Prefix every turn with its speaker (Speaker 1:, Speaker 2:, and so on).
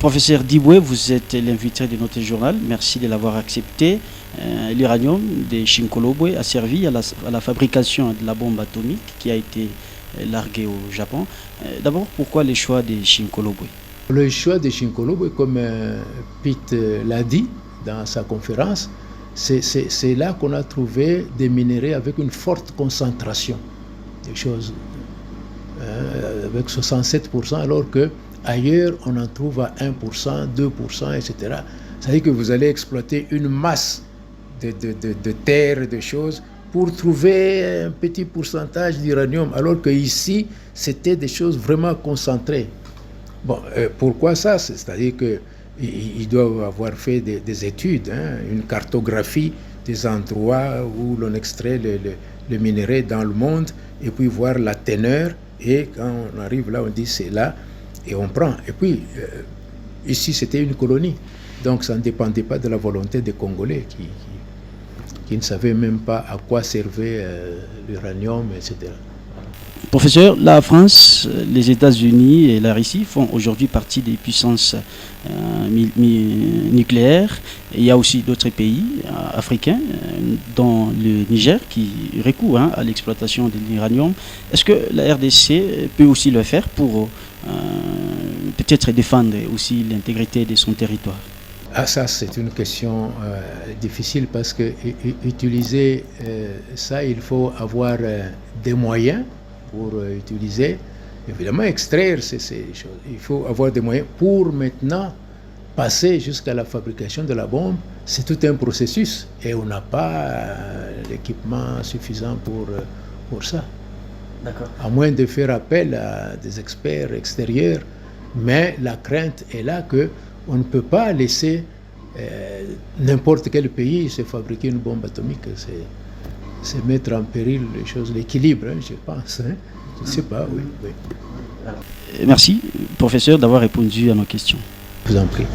Speaker 1: Professeur Diboué, vous êtes l'invité de notre journal. Merci de l'avoir accepté. L'uranium de Shinkolobwe a servi à la fabrication de la bombe atomique qui a été larguée au Japon. D'abord, pourquoi le choix de Shinkolobwe?
Speaker 2: Le choix de Shinkolobwe, comme Pete l'a dit dans sa conférence, c'est là qu'on a trouvé des minerais avec une forte concentration des choses, avec 67%, alors que ailleurs on en trouve à 1%, 2%, etc. C'est-à-dire que vous allez exploiter une masse de terre et de choses pour trouver un petit pourcentage d'uranium, alors qu'ici c'était des choses vraiment concentrées. Bon, pourquoi ça? C'est-à-dire qu'ils doivent avoir fait des études, une cartographie des endroits où l'on extrait le minerai dans le monde, et puis voir la teneur, et quand on arrive là, on dit c'est là, et on prend. Et puis, ici, c'était une colonie, donc ça ne dépendait pas de la volonté des Congolais qui ne savaient même pas à quoi servait l'uranium, etc.
Speaker 1: Professeur, la France, les États-Unis et la Russie font aujourd'hui partie des puissances nucléaires. Et il y a aussi d'autres pays africains, dont le Niger, qui recourt à l'exploitation de l'uranium. Est-ce que la RDC peut aussi le faire pour peut-être défendre aussi l'intégrité de son territoire?
Speaker 2: Ah, ça, c'est une question difficile parce que utiliser ça, il faut avoir des moyens pour utiliser. Évidemment, extraire ces choses. Il faut avoir des moyens pour maintenant passer jusqu'à la fabrication de la bombe. C'est tout un processus et on n'a pas l'équipement suffisant pour ça.
Speaker 1: D'accord.
Speaker 2: À moins de faire appel à des experts extérieurs, mais la crainte est là qu'on ne peut pas laisser n'importe quel pays se fabriquer une bombe atomique. C'est mettre en péril les choses, l'équilibre, je pense. Je ne sais pas, oui.
Speaker 1: Merci, professeur, d'avoir répondu à nos questions.
Speaker 2: Je vous en prie.